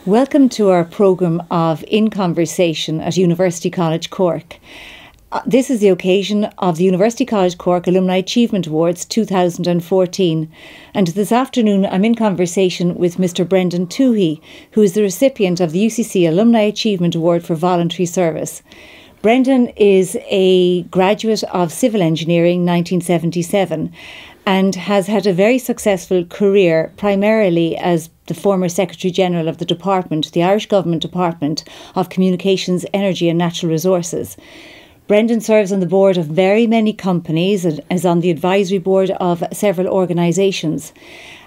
Welcome to our programme of In Conversation at University College Cork. This is the occasion of the University College Cork Alumni Achievement Awards 2014. And this afternoon I'm in conversation with Mr. Brendan Tui, who is the recipient of the UCC Alumni Achievement Award for Voluntary Service. Brendan is a graduate of Civil Engineering 1977 and has had a very successful career, primarily as the former Secretary-General of the Department, the Irish Government Department of Communications, Energy and Natural Resources. Brendan serves on the board of very many companies and is on the advisory board of several organisations.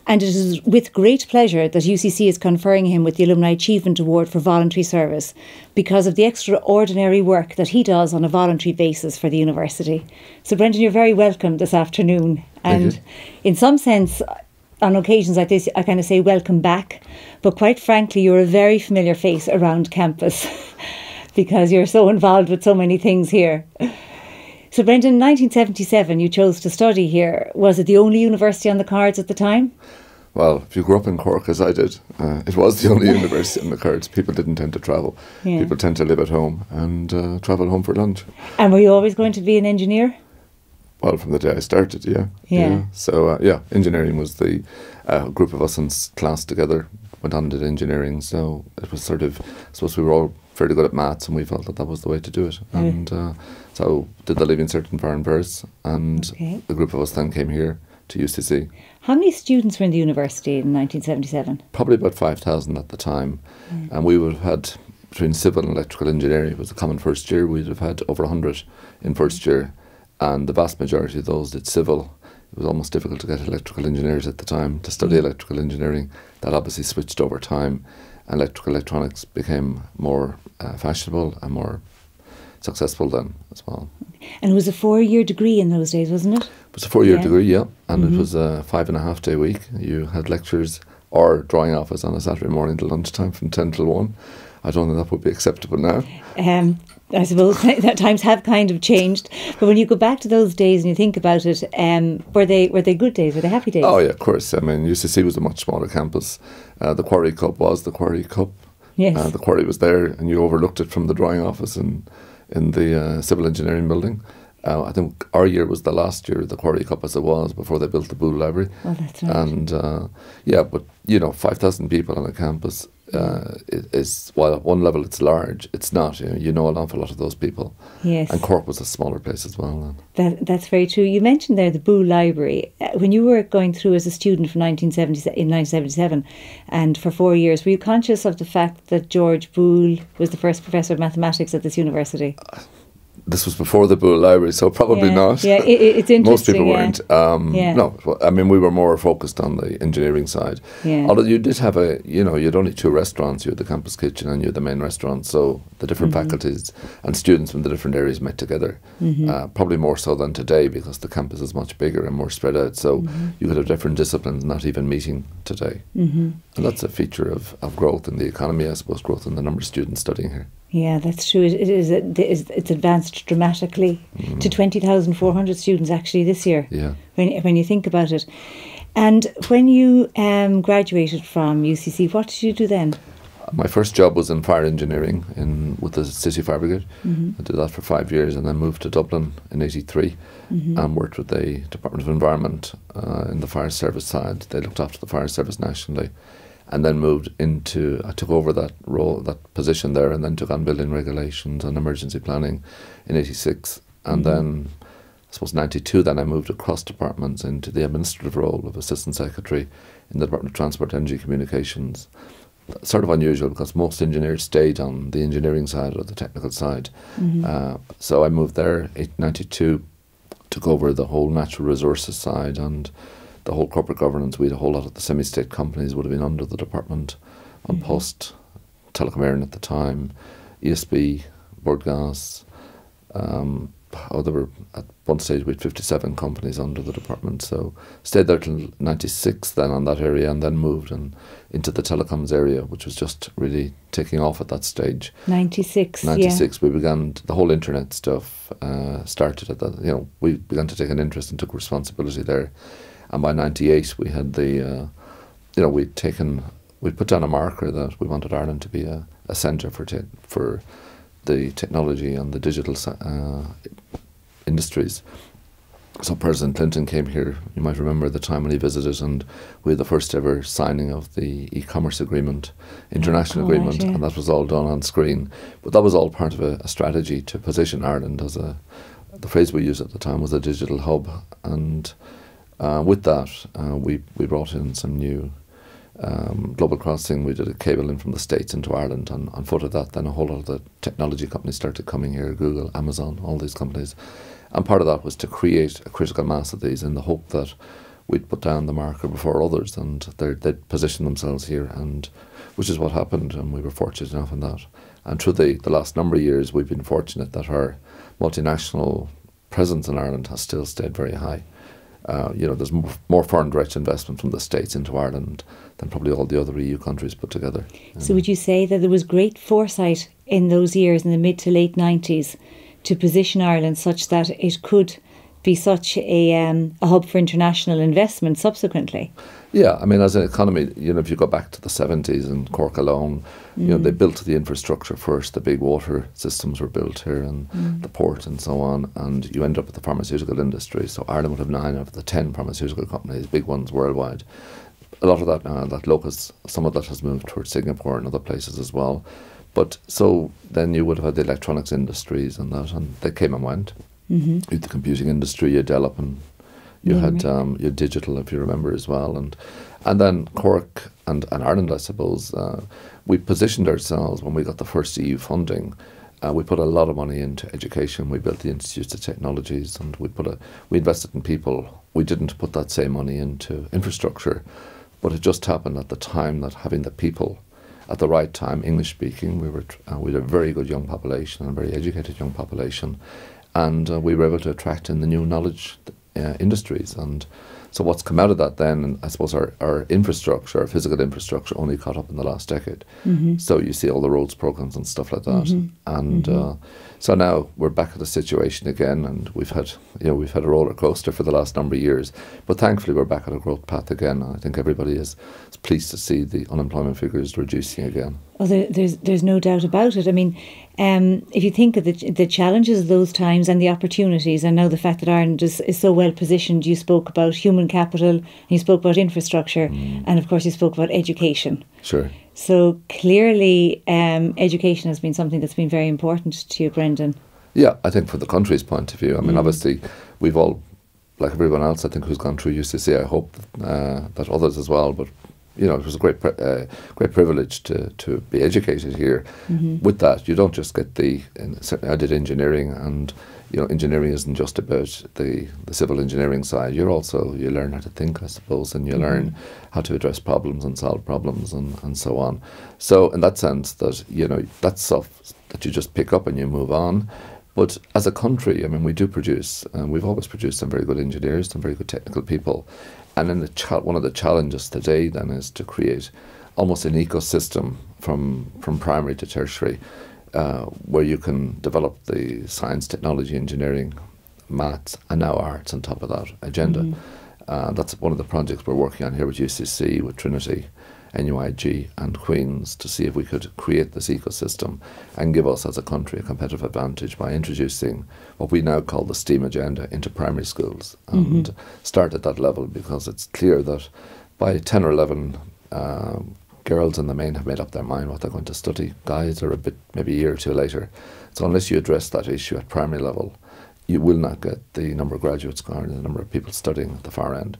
And it is with great pleasure that UCC is conferring him with the Alumni Achievement Award for Voluntary Service because of the extraordinary work that he does on a voluntary basis for the university. So Brendan, you're very welcome this afternoon. And in some sense, on occasions like this, I kind of say welcome back. But quite frankly, you're a very familiar face around campus because you're so involved with so many things here. So Brendan, in 1977 you chose to study here. Was it the only university on the cards at the time? Well, if you grew up in Cork as I did, it was the only university on the cards. People didn't tend to travel. Yeah. People tend to live at home and travel home for lunch. And were you always going to be an engineer? Well, from the day I started, yeah. So, engineering was the group of us in class together went on and did engineering. So it was sort of, I suppose we were all fairly good at maths and we felt that was the way to do it. And so did the Leaving Cert in Foreign Verse, and the group of us then came here to UCC. How many students were in the university in 1977? Probably about 5,000 at the time. And we would have had, between civil and electrical engineering, it was a common first year, we'd have had over 100 in first year. And the vast majority of those did civil. It was almost difficult to get electrical engineers at the time to study electrical engineering. That obviously switched over time. Electrical electronics became more fashionable and more successful then as well. And it was a 4-year degree in those days, wasn't it? It was a 4-year degree, yeah. And it was a 5.5-day week. You had lectures or drawing office on a Saturday morning to lunchtime from 10 till 1. I don't think that would be acceptable now. I suppose that times have kind of changed. But when you go back to those days and you think about it, were they good days? Were they happy days? Oh, yeah, of course. I mean, UCC was a much smaller campus. The Quarry Cup was the Quarry Cup. Yes. The quarry was there and you overlooked it from the drawing office in the civil engineering building. I think our year was the last year of the Quarry Cup as it was before they built the Bull Library. Oh, that's right. And, but, 5,000 people on a campus is, while at one level it's large, it's not. You know an awful lot of those people. Yes. And Cork was a smaller place as well. That's very true. You mentioned there the Bull Library. When you were going through as a student from 1977 and for 4 years, were you conscious of the fact that George Boole was the first professor of mathematics at this university? This was before the Bull Library, so probably not. Yeah, it's interesting. Most people weren't. No, I mean, we were more focused on the engineering side. Yeah. Although you did have you had only 2 restaurants. You had the campus kitchen and you had the main restaurant. So the different faculties and students from the different areas met together. Probably more so than today because the campus is much bigger and more spread out. So you could have different disciplines not even meeting today. And that's a feature of growth in the economy, I suppose, growth in the number of students studying here. Yeah, that's true. It's advanced dramatically to 20,400 students actually this year. Yeah. When you think about it. And when you graduated from UCC, what did you do then? My first job was in fire engineering with the City Fire Brigade. I did that for 5 years and then moved to Dublin in '83 and worked with the Department of Environment in the fire service side. They looked after the fire service nationally. And then I took over that role, that position there, and then took on building regulations and emergency planning in '86. And then, I suppose, '92, then I moved across departments into the administrative role of Assistant Secretary in the Department of Transport, Energy, Communications. Sort of unusual because most engineers stayed on the engineering side or the technical side. So I moved there in '92, took over the whole natural resources side and the whole corporate governance. We had a whole lot of the semi-state companies would have been under the department on Post, Telecom Éireann at the time, ESB, Bordgas. There were at one stage we had 57 companies under the department. So stayed there till '96 then on that area and then moved into the telecoms area, which was just really taking off at that stage. '96, we began, the whole internet stuff started at that. We began to take an interest and took responsibility there. And by '98 we had we we put down a marker that we wanted Ireland to be a centre for the technology and the digital industries. So President Clinton came here, you might remember the time when he visited, and we had the first ever signing of the e-commerce agreement, international agreement, and that was all done on screen. But that was all part of a strategy to position Ireland as the phrase we used at the time was a digital hub. And with that, we brought in some new global crossing. We did a cable in from the States into Ireland, and on foot of that, then a whole lot of the technology companies started coming here, Google, Amazon, all these companies. And part of that was to create a critical mass of these in the hope that we'd put down the marker before others and they'd position themselves here, and which is what happened, and we were fortunate enough in that. And through the last number of years, we've been fortunate that our multinational presence in Ireland has still stayed very high. There's more foreign direct investment from the States into Ireland than probably all the other EU countries put together. So would you say that there was great foresight in those years, in the mid to late 90s, to position Ireland such that it could be such a hub for international investment subsequently? Yeah, I mean, as an economy, if you go back to the 70s in Cork alone, they built the infrastructure first. The big water systems were built here, and the port and so on, and you end up with the pharmaceutical industry. So Ireland would have 9 of the 10 pharmaceutical companies, big ones worldwide. A lot of that now, that locus, some of that has moved towards Singapore and other places as well. But so then you would have had the electronics industries and that, and they came and went. You had the computing industry, you had Delop, and you had digital, if you remember, as well. And then Cork and Ireland, I suppose, we positioned ourselves when we got the first EU funding. We put a lot of money into education. We built the Institutes of Technologies, and we invested in people. We didn't put that same money into infrastructure, but it just happened at the time that having the people at the right time, English speaking, we had a very good young population and a very educated young population, and we were able to attract in the new knowledge industries. And so what's come out of that then, I suppose our infrastructure, our physical infrastructure, only caught up in the last decade. So you see all the roads programs and stuff like that. And so now we're back at the situation again, and we've had a roller coaster for the last number of years. But thankfully we're back at a growth path again. I think everybody is pleased to see the unemployment figures reducing again. Oh, there's no doubt about it. I mean, if you think of the challenges of those times and the opportunities, and now the fact that Ireland is so well positioned, you spoke about human capital, and you spoke about infrastructure, and of course you spoke about education. Sure. So clearly education has been something that's been very important to you, Brendan. Yeah, I think from the country's point of view, I mean, obviously we've all, like everyone else, I think, who's gone through UCC, I hope that others as well, but it was a great privilege to be educated here. With that, you don't just get certainly I did engineering, and engineering isn't just about the civil engineering side. You learn how to think, I suppose, and you learn how to address problems and solve problems and so on. So in that sense, that that's stuff that you just pick up and you move on. But as a country, I mean, we do produce, and we've always produced some very good engineers, some very good technical people. And then one of the challenges today then is to create almost an ecosystem from primary to tertiary, where you can develop the science, technology, engineering, maths, and now arts on top of that agenda. That's one of the projects we're working on here with UCC, with Trinity, NUIG and Queen's, to see if we could create this ecosystem and give us as a country a competitive advantage by introducing what we now call the STEAM agenda into primary schools, and start at that level, because it's clear that by 10 or 11 girls in the main have made up their mind what they're going to study. Guys are maybe a year or two later. So unless you address that issue at primary level, you will not get the number of graduates and the number of people studying at the far end.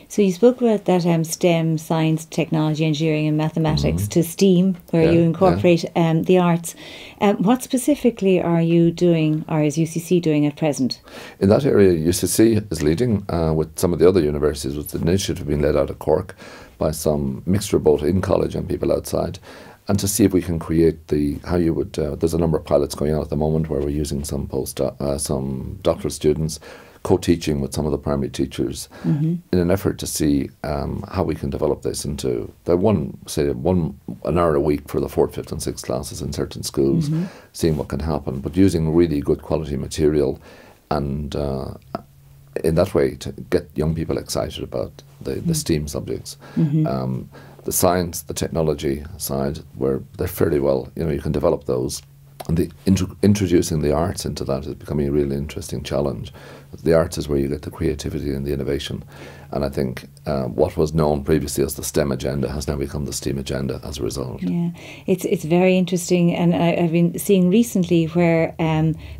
So you spoke about that STEM, science, technology, engineering and mathematics, to STEAM, where you incorporate the arts. What specifically are you doing, or is UCC doing at present? In that area, UCC is leading with some of the other universities, with the initiative being led out of Cork by some mixture both in college and people outside, and to see if we can create there's a number of pilots going on at the moment where we're using some doctoral students co-teaching with some of the primary teachers in an effort to see how we can develop this into an hour a week for the 4th, 5th and 6th classes in certain schools, seeing what can happen, but using really good quality material and in that way to get young people excited about the STEAM subjects. The science, the technology side, where they're fairly well, you can develop those. And introducing the arts into that is becoming a really interesting challenge. The arts is where you get the creativity and the innovation. And I think what was known previously as the STEM agenda has now become the STEAM agenda as a result. Yeah, it's very interesting. And I've been seeing recently where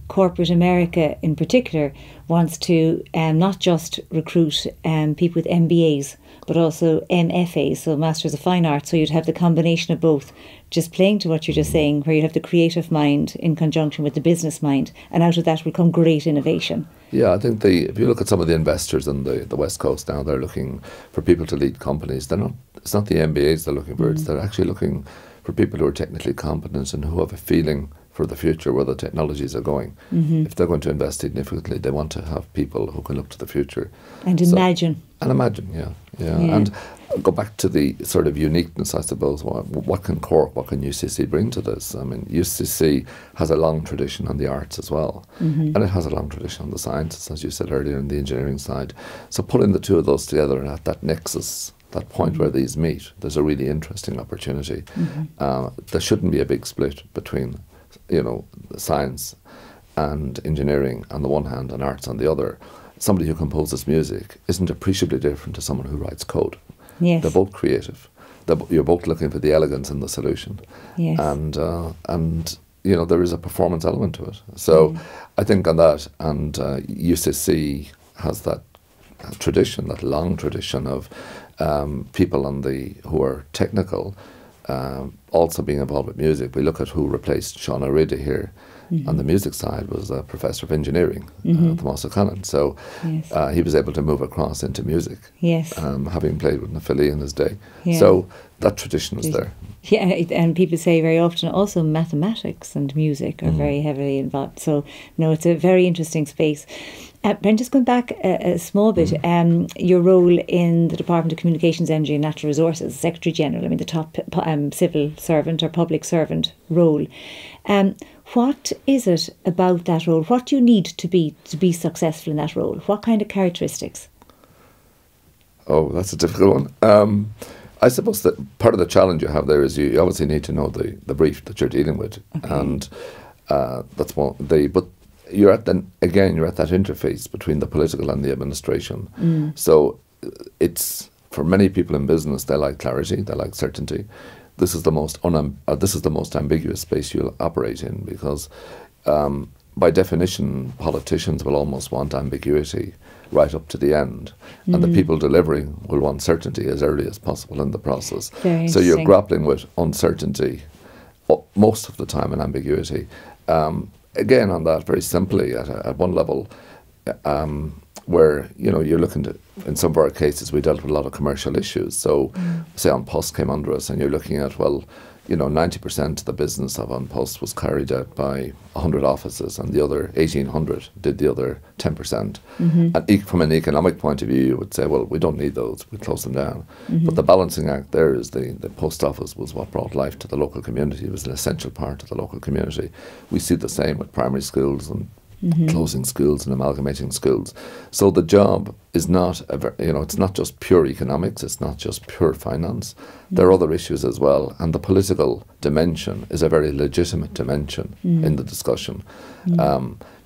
corporate America in particular wants to not just recruit people with MBAs, but also MFAs, so Masters of Fine Arts. So you'd have the combination of both, just playing to what you're just saying, where you'd have the creative mind in conjunction with the business mind, and out of that will come great innovation. Yeah, I think if you look at some of the investors on the West Coast now, they're looking for people to lead companies. It's not the MBAs they're looking for, they're actually looking for people who are technically competent and who have a feeling for the future, where the technologies are going. If they're going to invest significantly, they want to have people who can look to the future. And imagine. Yeah. And go back to the sort of uniqueness, I suppose. What can Cork, what can UCC bring to this? I mean, UCC has a long tradition on the arts as well. And it has a long tradition on the sciences, as you said earlier, on the engineering side. So putting the two of those together at that nexus, that point where these meet, there's a really interesting opportunity. There shouldn't be a big split between science and engineering on the one hand and arts on the other. Somebody who composes music isn't appreciably different to someone who writes code. Yes. They're both creative. You're both looking for the elegance in the solution. Yes. And there is a performance element to it. So I think on that, and UCC has that tradition, that long tradition of people who are technical also being involved with music. We look at who replaced Sean O'Reilly here. On the music side was a professor of engineering, Tomás O'Connell. So he was able to move across into music, having played with Nafili in his day. Yeah. So that tradition is there. Yeah, and people say very often also mathematics and music are very heavily involved. So, no, it's a very interesting space. Brendan, just going back a small bit, your role in the Department of Communications, Energy and Natural Resources, Secretary General, the top civil servant or public servant role. What is it about that role? What do you need to be successful in that role? What kind of characteristics? Oh, that's a difficult one. I suppose that part of the challenge you have there is you obviously need to know the brief that you're dealing with, and that's one. But you're at that interface between the political and the administration. So it's, for many people in business, they like clarity, they like certainty. This is the most ambiguous space you'll operate in, because by definition, politicians will almost want ambiguity right up to the end, and the people delivering will want certainty as early as possible in the process. So you're grappling with uncertainty most of the time, and ambiguity. Again, on that, very simply, at one level, where you're looking to, in some of our cases, we dealt with a lot of commercial issues. So, say An Post came under us, and you're looking at 90% of the business of An Post was carried out by 100 offices, and the other 1,800 did the other 10%. And from an economic point of view, you would say, well, we don't need those, we close them down. But the balancing act there is the post office was what brought life to the local community. It was an essential part of the local community. We see the same with primary schools and closing schools and amalgamating schools. So the job is not it's not just pure economics, it's not just pure finance. There are other issues as well, and the political dimension is a very legitimate dimension in the discussion.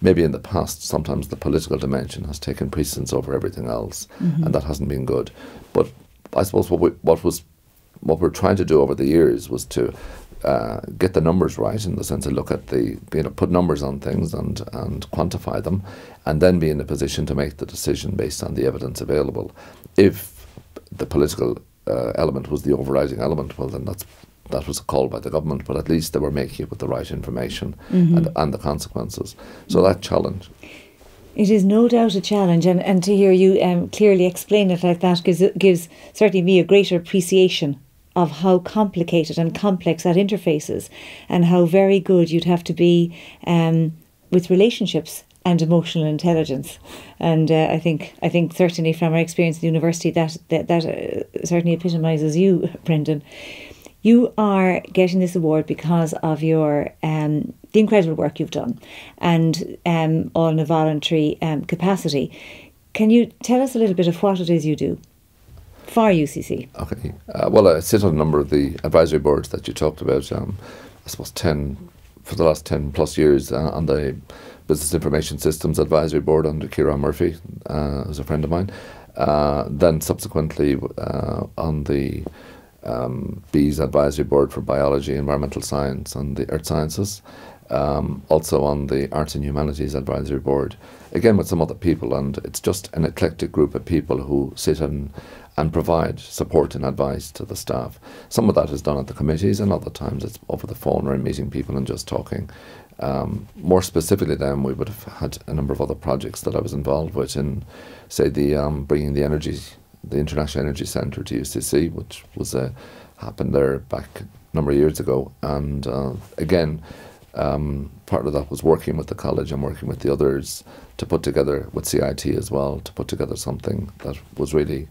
Maybe in the past, sometimes the political dimension has taken precedence over everything else, and that hasn't been good. But I suppose what we're trying to do over the years was to get the numbers right, in the sense of look at put numbers on things and quantify them, and then be in a position to make the decision based on the evidence available. If the political element was the overriding element, well, then that was a call by the government, but at least they were making it with the right information and the consequences. So that challenge. It is no doubt a challenge, and to hear you clearly explain it like that gives certainly me a greater appreciation of how complicated and complex that interface is, and how very good you'd have to be with relationships and emotional intelligence. And I think certainly from our experience in the university, that certainly epitomises you, Brendan. You are getting this award because of your the incredible work you've done, and all in a voluntary capacity. Can you tell us a little bit of what it is you do for UCC? Okay. Well, I sit on a number of the advisory boards that you talked about. I suppose for the last 10 plus years on the Business Information Systems Advisory Board under Ciarán Murphy, who's a friend of mine. Then subsequently on the BE's Advisory Board for Biology, Environmental Science and the Earth Sciences. Also on the Arts and Humanities Advisory Board, again with some other people, and it's just an eclectic group of people who sit and provide support and advice to the staff. Some of that is done at the committees, and other times it's over the phone or in meeting people and just talking. More specifically then, we would have had a number of other projects that I was involved with in, say, the bringing the International Energy Centre to UCC, which was happened there back a number of years ago. And again, part of that was working with the college and working with the others to put together, with CIT as well, to put together something that was really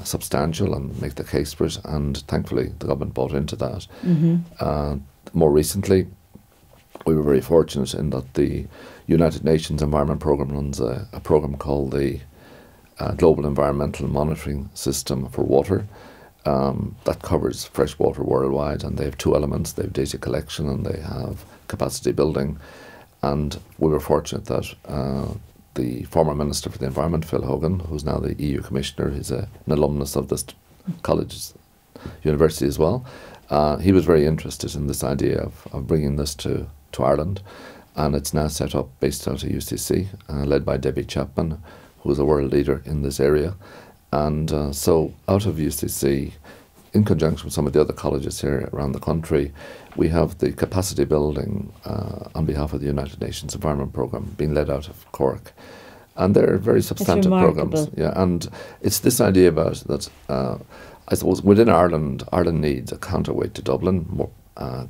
substantial and make the case for it. And thankfully, the government bought into that. More recently, we were very fortunate in that the United Nations Environment Programme runs a programme called the Global Environmental Monitoring System for Water. That covers fresh water worldwide, and they have two elements. They have data collection and they have capacity building. And we were fortunate that the former Minister for the Environment, Phil Hogan, who's now the EU Commissioner, he's an alumnus of this college, university as well, he was very interested in this idea of bringing this to Ireland. And it's now set up based out of UCC, led by Debbie Chapman, who is a world leader in this area. And so out of UCC, in conjunction with some of the other colleges here around the country, we have the capacity building on behalf of the United Nations Environment Programme being led out of Cork. And they're very substantive programmes. Yeah, and it's this idea about that, I suppose, within Ireland, Ireland needs a counterweight to Dublin.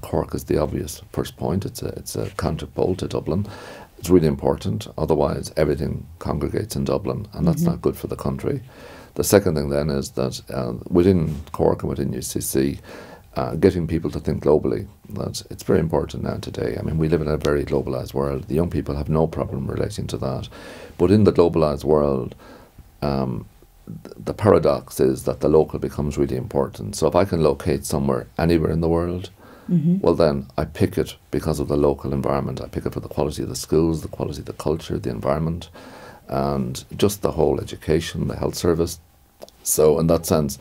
Cork is the obvious first point. It's a counterpole to Dublin. It's really important. Otherwise, everything congregates in Dublin, and that's not good for the country. The second thing then is that within Cork and within UCC, getting people to think globally, that it's very important now today. I mean, we live in a very globalised world. The young people have no problem relating to that. But in the globalised world, the paradox is that the local becomes really important. So if I can locate somewhere anywhere in the world, well then I pick it because of the local environment. I pick it for the quality of the schools, the quality of the culture, the environment, and just the whole education, the health service. So in that sense,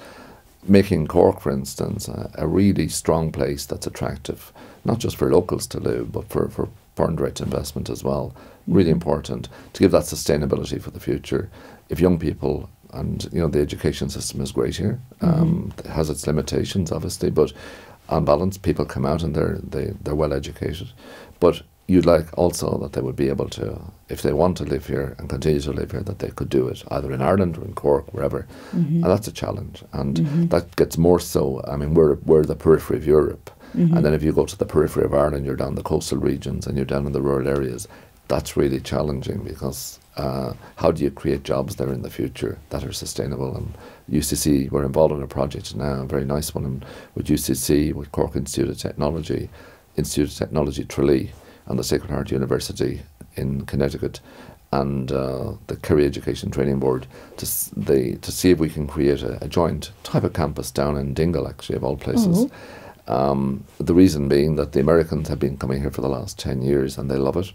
making Cork, for instance, a really strong place that's attractive, not just for locals to live, but for foreign direct investment as well. Really important to give that sustainability for the future. If young people, and the education system is great here, it has its limitations obviously, but on balance, people come out and they're well educated. But you'd like also that they would be able to, if they want to live here and continue to live here, that they could do it either in Ireland or in Cork, wherever. And that's a challenge. And that gets more so. I mean, we're the periphery of Europe. And then if you go to the periphery of Ireland, you're down the coastal regions and you're down in the rural areas. That's really challenging because how do you create jobs there in the future that are sustainable? And UCC, we're involved in a project now, a very nice one with UCC, with Cork Institute of Technology Tralee, and the Sacred Heart University in Connecticut, and the Kerry Education Training Board to see if we can create a joint type of campus down in Dingle, actually, of all places. The reason being that the Americans have been coming here for the last 10 years and they love it.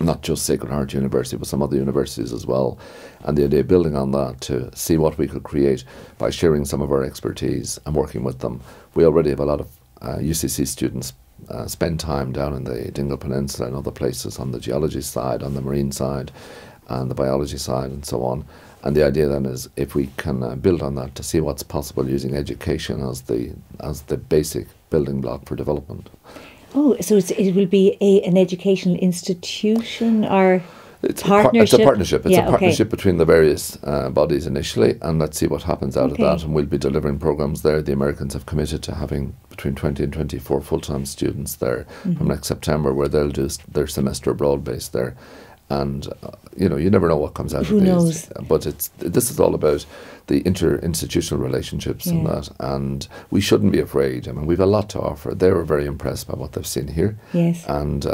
Not just Sacred Heart University, but some other universities as well. And the idea of building on that to see what we could create by sharing some of our expertise and working with them. We already have a lot of UCC students spend time down in the Dingle Peninsula and other places on the geology side, on the marine side, and the biology side, and so on. And the idea then is if we can build on that to see what's possible using education as the basic building block for development. Oh, so it will be an educational institution or partnership? It's a partnership. It's a partnership between the various bodies initially, and let's see what happens out of that. And we'll be delivering programs there. The Americans have committed to having between 20 and 24 full-time students there from next September, where they'll do their semester abroad based there. And you know, you never know what comes out Who of these. knows? But this is all about the interinstitutional relationships and that. And we shouldn't be afraid. I mean, we've a lot to offer. They were very impressed by what they've seen here. Yes. And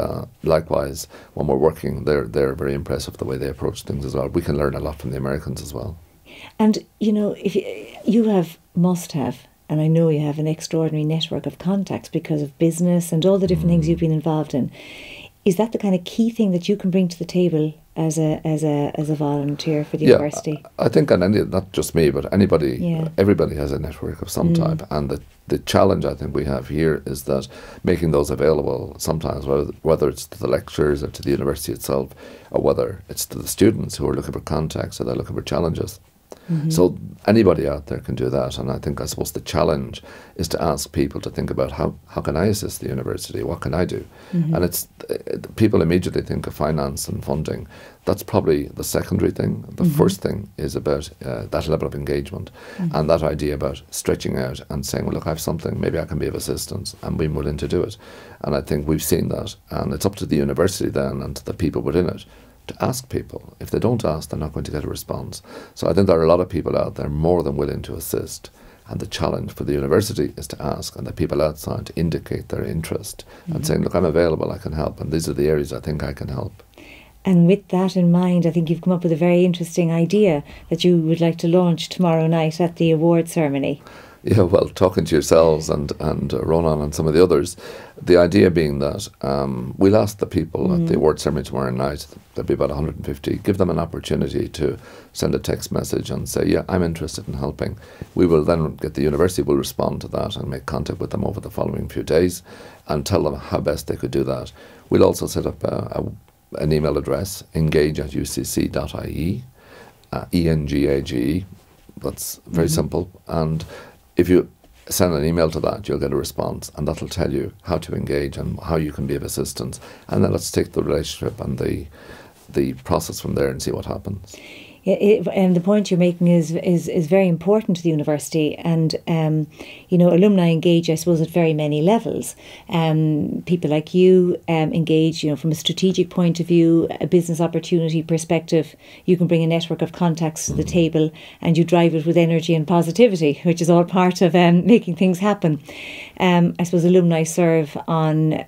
likewise, when we're working, they're very impressed with the way they approach things as well. We can learn a lot from the Americans as well. And you know, if you must have, and I know you have, an extraordinary network of contacts because of business and all the different things you've been involved in. Is that the kind of key thing that you can bring to the table as a volunteer for the university? I think, and not just me, but anybody, everybody has a network of some type. And the challenge I think we have here is that making those available sometimes, whether it's to the lecturers or to the university itself, or whether it's to the students who are looking for contacts or they're looking for challenges. So anybody out there can do that, and I suppose the challenge is to ask people to think about how can I assist the university, what can I do? And it's people immediately think of finance and funding. That's probably the secondary thing. The first thing is about that level of engagement and that idea about stretching out and saying, well, look, I have something, maybe I can be of assistance, and being willing to do it. And I think we've seen that, and it's up to the university then and to the people within it to ask people. If they don't ask, they're not going to get a response. So I think there are a lot of people out there more than willing to assist. And the challenge for the university is to ask, and the people outside to indicate their interest and saying, look, I'm available, I can help, and these are the areas I think I can help. And with that in mind, I think you've come up with a very interesting idea that you would like to launch tomorrow night at the award ceremony. Yeah, well, talking to yourselves and Ronan and some of the others, the idea being that we'll ask the people at the award ceremony tomorrow night, there'll be about 150, give them an opportunity to send a text message and say, yeah, I'm interested in helping. We will then get the university will respond to that and make contact with them over the following few days and tell them how best they could do that. We'll also set up an email address, engage@ucc.ie, ENGAGE. That's very simple. And if you send an email to that, you'll get a response, and that'll tell you how to engage and how you can be of assistance. And then let's take the relationship and the process from there and see what happens. And the point you're making is very important to the university, and you know, alumni engage, I suppose, at very many levels. People like you engage, you know, from a strategic point of view, a business opportunity perspective. You can bring a network of contacts to the table, and you drive it with energy and positivity, which is all part of making things happen. I suppose alumni serve on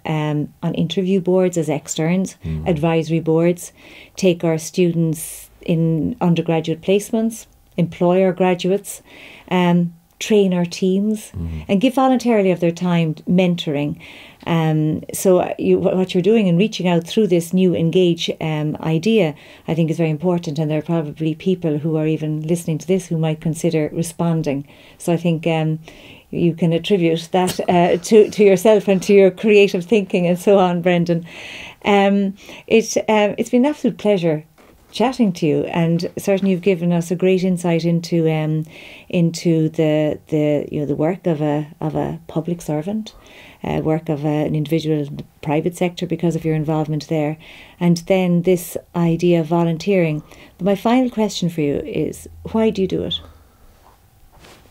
interview boards as externs, advisory boards, take our students in undergraduate placements, employ our graduates, train our teams, and give voluntarily of their time mentoring. So what you're doing in reaching out through this new Engage idea, I think is very important, and there are probably people who are even listening to this who might consider responding. So I think you can attribute that to yourself and to your creative thinking and so on, Brendan. It's been an absolute pleasure chatting to you, and certainly you've given us a great insight into the work of a public servant, work of an individual in the private sector because of your involvement there, and then this idea of volunteering. But my final question for you is, why do you do it?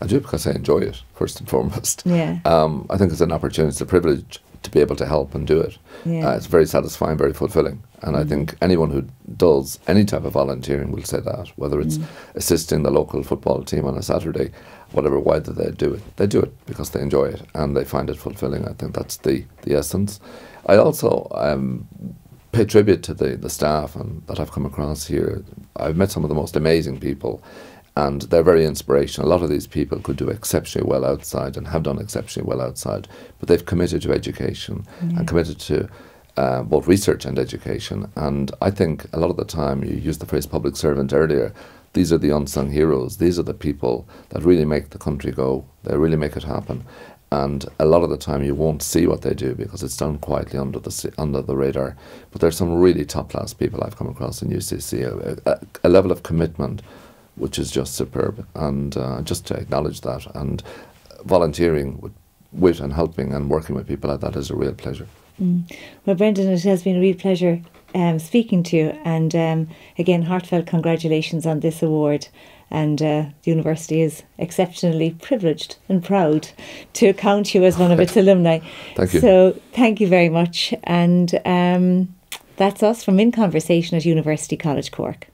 I do it because I enjoy it, first and foremost. Yeah. I think it's an opportunity, it's a privilege to be able to help and do it. Yeah. It's very satisfying, very fulfilling. And I think anyone who does any type of volunteering will say that, whether it's assisting the local football team on a Saturday, whatever, why do they do it? They do it because they enjoy it and they find it fulfilling. I think that's the essence. I also pay tribute to the staff and that I've come across here. I've met some of the most amazing people, and they're very inspirational. A lot of these people could do exceptionally well outside and have done exceptionally well outside, but they've committed to education and committed to both research and education. And I think a lot of the time, you used the phrase public servant earlier, these are the unsung heroes. These are the people that really make the country go. They really make it happen. And a lot of the time you won't see what they do because it's done quietly under the radar. But there's some really top-class people I've come across in UCC, a level of commitment which is just superb, and just to acknowledge that. And volunteering with and helping and working with people like that is a real pleasure. Well, Brendan, it has been a real pleasure speaking to you, and again, heartfelt congratulations on this award. And the university is exceptionally privileged and proud to count you as one of its alumni. Thank you. So thank you very much, and That's us from In Conversation at University College Cork.